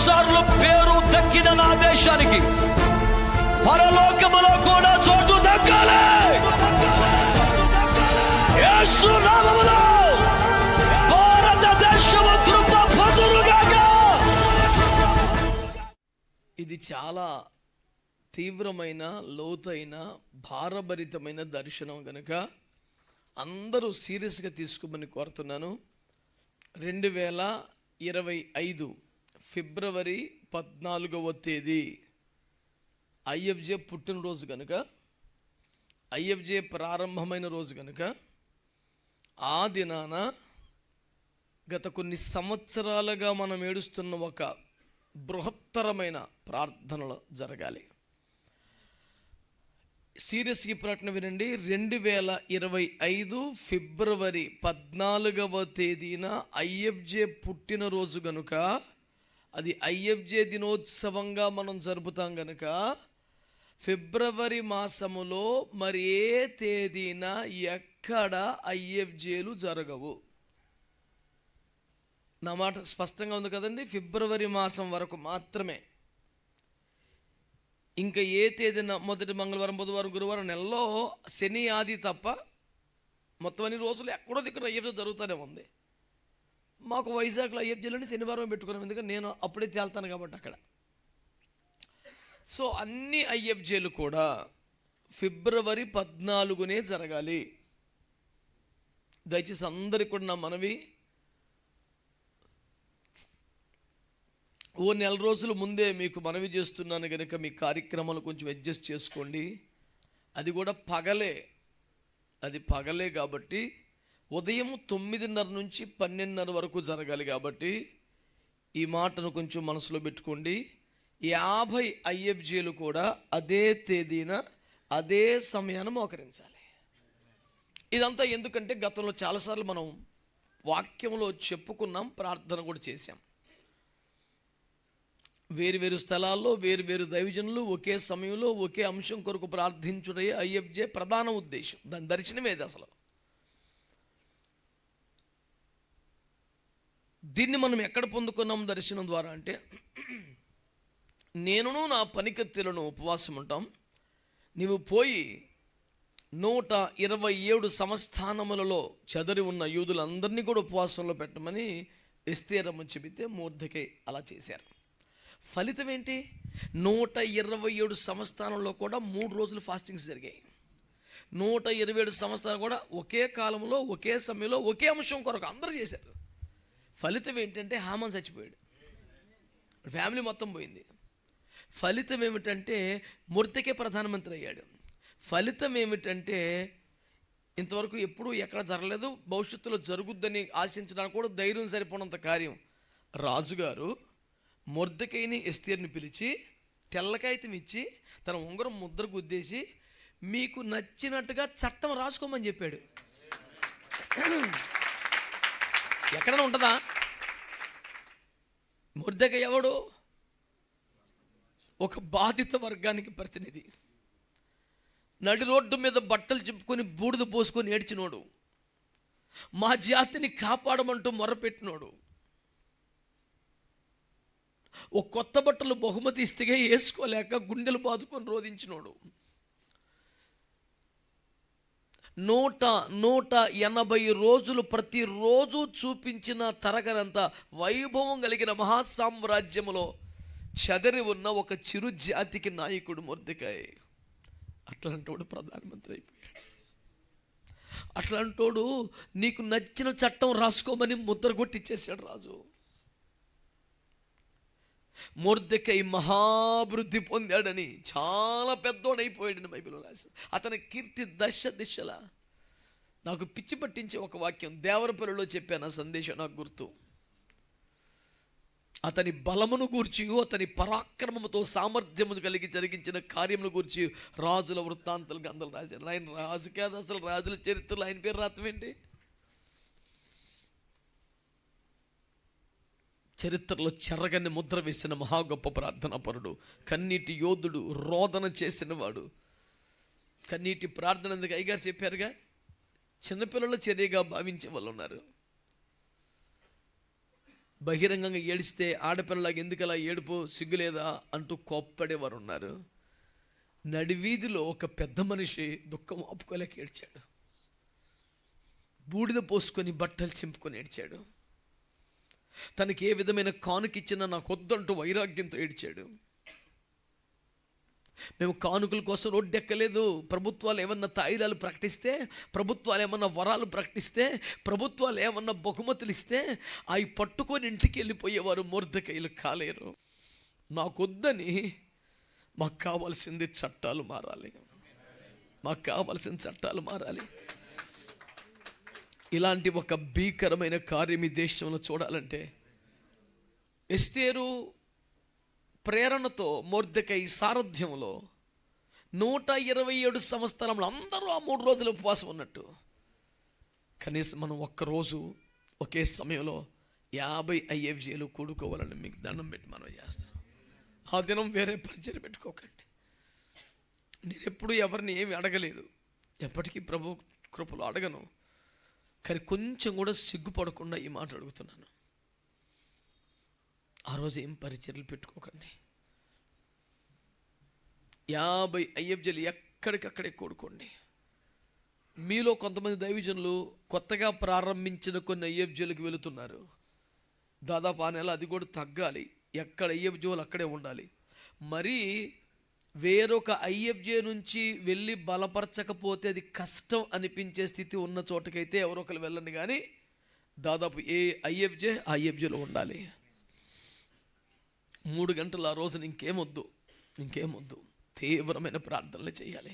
సార్లు పేరు దక్కిన నా దేశానికి పరలోకములో కూడా చోటు దక్కాలి. యేసు నామములో భారతదేశము కృప పొందుగాక. ఇది చాలా తీవ్రమైన, లోతైన, భారభరితమైన దర్శనం కనుక అందరూ సీరియస్గా తీసుకోమని కోరుతున్నాను. 2025 ఫిబ్రవరి 14వ తేదీ ఐఎఫ్జే పుట్టినరోజు కనుక, ఐఎఫ్జే ప్రారంభమైన రోజు కనుక, ఆ దినాన గత కొన్ని సంవత్సరాలుగా మనం ఏడుస్తున్న ఒక బృహత్తరమైన ప్రార్థనలు జరగాలి. సీరియస్గా ప్రకటన వినండి. 2025 ఫిబ్రవరి 14వ తేదీన ఐఎఫ్జే పుట్టినరోజు కనుక, అది ఐఎఫ్జే దినోత్సవంగా మనం జరుపుతాం కనుక, ఫిబ్రవరి మాసములో మరి ఏ తేదీన ఎక్కడ ఐఎఫ్జేలు జరగవు. నా మాట స్పష్టంగా ఉంది కదండి. ఫిబ్రవరి మాసం వరకు మాత్రమే. ఇంకా ఏ తేదీన, మొదటి మంగళవారం, బుధవారం, గురువారం, నెలలో శని, ఆది తప్ప మొత్తం అన్ని రోజులు ఎక్కడో దగ్గర ఐఎఫ్జే జరుగుతూనే ఉంది. మాకు వైజాగ్లో ఐఎఫ్జేలని శనివారం పెట్టుకున్నాం, ఎందుకంటే నేను అప్పుడే తేల్తాను కాబట్టి అక్కడ. సో అన్ని ఐఎఫ్జేలు కూడా ఫిబ్రవరి 14నే జరగాలి. దయచేసి అందరికీ కూడా నా మనవి, ఓ నెల రోజుల ముందే మీకు మనవి చేస్తున్నాను కనుక మీ కార్యక్రమాలు కొంచెం అడ్జస్ట్ చేసుకోండి. అది కూడా పగలే, అది పగలే కాబట్టి ఉదయం 9:30 నుంచి 12:30 వరకు జరగాలి. కాబట్టి ఈ మాటను కొంచెం మనసులో పెట్టుకోండి. 50 ఐఎఫ్జేలు కూడా అదే తేదీన అదే సమయాన్ని మోకరించాలి. ఇదంతా ఎందుకంటే గతంలో చాలాసార్లు మనం వాక్యంలో చెప్పుకున్నాం, ప్రార్థన కూడా చేశాం. వేరు స్థలాల్లో వేరు దైవజనులు ఒకే సమయంలో ఒకే అంశం కొరకు ప్రార్థించుడే ఐఎఫ్జే ప్రధాన ఉద్దేశం. దాని దర్శనమేది అసలు. దీన్ని మనం ఎక్కడ పొందుకున్నాం దర్శనం ద్వారా అంటే, నేనును నా పనికత్తెలను ఉపవాసం ఉంటాం, నీవు పోయి 127 సంస్థానములలో చెదరి ఉన్న యూదులందరినీ కూడా ఉపవాసంలో పెట్టమని ఎస్తేరమ్మ చెబితే మొర్దెకై అలా చేశారు. ఫలితం ఏంటి? 127 సంస్థానంలో కూడా 3 రోజులు ఫాస్టింగ్స్ జరిగాయి. 127 సంవత్సరాలు కూడా ఒకే కాలంలో ఒకే సమయంలో ఒకే అంశం కొరకు అందరూ చేశారు. ఫలితం ఏంటంటే హామాన్ చచ్చిపోయాడు, ఫ్యామిలీ మొత్తం పోయింది. ఫలితం ఏమిటంటే మొర్దెకై ప్రధానమంత్రి అయ్యాడు. ఫలితం ఏమిటంటే ఇంతవరకు ఎప్పుడు ఎక్కడ జరగలేదు, భవిష్యత్తులో జరుగుద్దని ఆశించడానికి కూడా ధైర్యం సరిపోనంత కార్యం. రాజుగారు మొర్దెకైని ఎస్తేర్ని పిలిచి తెల్లకాయితం ఇచ్చి తన ఉంగరం ముద్ర గుద్దేసి మీకు నచ్చినట్టుగా చట్టం రాసుకోమని చెప్పాడు. ఎక్కడైనా ఉంటుందా? మొర్దెకై ఎవడు? ఒక బాధిత వర్గానికి ప్రతినిధి. నడి రోడ్డు మీద బట్టలు చింపుకొని బూడిద పోసుకొని ఏడ్చినోడు, మా జాతిని కాపాడమంటూ మొరపెట్టినోడు, ఓ కొత్త బట్టలు బహుమతి ఇస్తే వేసుకోలేక గుండెలు బాదుకొని రోధించినోడు, 180 రోజులు ప్రతిరోజు చూపించిన తరగనంత వైభవం కలిగిన మహాసామ్రాజ్యములో చెదరి ఉన్న ఒక చిరు జాతికి నాయకుడు మొర్దెకై. అట్లాంటోడు ప్రధానమంత్రి అయిపోయాడు. అట్లాంటోడు నీకు నచ్చిన చట్టం రాసుకోమని ముద్ర కొట్టిచ్చేసాడు రాజు. మొర్దెకై మహాభివృద్ధి పొందాడని, చాలా పెద్దోడైపోయాడని బైబిల్లో రాశారు. అతని కీర్తి దశ దిశలా. నాకు పిచ్చి పట్టించే ఒక వాక్యం దేవరపల్లిలో చెప్పాను, ఆ సందేశం నాకు గుర్తు. అతని బలమును గూర్చి, అతని పరాక్రమముతో సామర్థ్యము కలిగి జరిగించిన కార్యమును గూర్చి రాజుల వృత్తాంతాలు గ్రంథాలు రాశారు. ఆయన రాజు కాదు అసలు, రాజుల చరిత్రలో ఆయన పేరు రాత్రమేంటి? చరిత్రలో చెరగని ముద్ర వేసిన మహా గొప్ప ప్రార్థనా పరుడు, కన్నీటి యోధుడు, రోదన చేసిన వాడు. కన్నీటి ప్రార్థన ఎందుకు అయ్యగారు చెప్పారుగా, చిన్నపిల్లల చర్యగా భావించే వాళ్ళు ఉన్నారు. బహిరంగంగా ఏడిస్తే ఆడపిల్లలాగా ఎందుకలా ఏడుపు సిగ్గులేదా అంటూ కోప్పడేవారు ఉన్నారు. నడివీధిలో ఒక పెద్ద మనిషి దుఃఖం ఆపుకోలేక ఏడ్చాడు. బూడిద పోసుకొని బట్టలు చింపుకొని ఏడ్చాడు. తనకి ఏ విధమైన కానుకిచ్చినా నాకు వద్దంటూ వైరాగ్యంతో ఏడ్చాడు. మేము కానుకల కోసం రోడ్డెక్కలేదు. ప్రభుత్వాలు ఏమన్నా తాయిలాలు ప్రకటిస్తే, ప్రభుత్వాలు ఏమన్నా వరాలు ప్రకటిస్తే, ప్రభుత్వాలు ఏమన్నా బహుమతులు ఇస్తే అవి పట్టుకొని ఇంటికి వెళ్ళిపోయేవారు. మొర్దెకైలు కాలేరు. నాకొద్దని మాకు కావాల్సింది చట్టాలు మారాలి. మాకు కావాల్సిన చట్టాలు మారాలి. ఇలాంటి ఒక భీకరమైన కార్యం ఈ దేశంలో చూడాలంటే ఎస్తేరు ప్రేరణతో మొర్దెకై సారథ్యంలో 127 సంవత్సరాలు అందరూ ఆ 3 రోజులు ఉపవాసం ఉన్నట్టు, కనీసం మనం ఒక్కరోజు ఒకే సమయంలో 50 IFJలు కూడుకోవాలని మీకు దండం పెట్టి మనం చేస్తాం. ఆ దినం వేరే పరిచయం పెట్టుకోకండి. నేను ఎప్పుడు ఎవరిని ఏమి అడగలేదు, ఎప్పటికీ ప్రభు కృపలో అడగను. కానీ కొంచెం కూడా సిగ్గుపడకుండా ఈ మాట అడుగుతున్నాను. ఆ రోజు ఏం పరిచర్లు పెట్టుకోకండి. 50 IFJలు ఎక్కడికక్కడే కూడుకోండి. మీలో కొంతమంది దైవజనులు కొత్తగా ప్రారంభించిన కొన్ని IFJలకు వెళుతున్నారు. దాదాపు ఆ నెల అది కూడా తగ్గాలి. ఎక్కడ IFJలు అక్కడే ఉండాలి. మరి వేరొక IFJ నుంచి వెళ్ళి బలపరచకపోతే అది కష్టం అనిపించే స్థితి ఉన్న చోటకైతే ఎవరో ఒకరు వెళ్ళండి. కానీ దాదాపు ఏ IFJ ఆ IFJలో ఉండాలి. 3 గంటలు ఆ రోజున ఇంకేమొద్దు. తీవ్రమైన ప్రార్థనలు చేయాలి.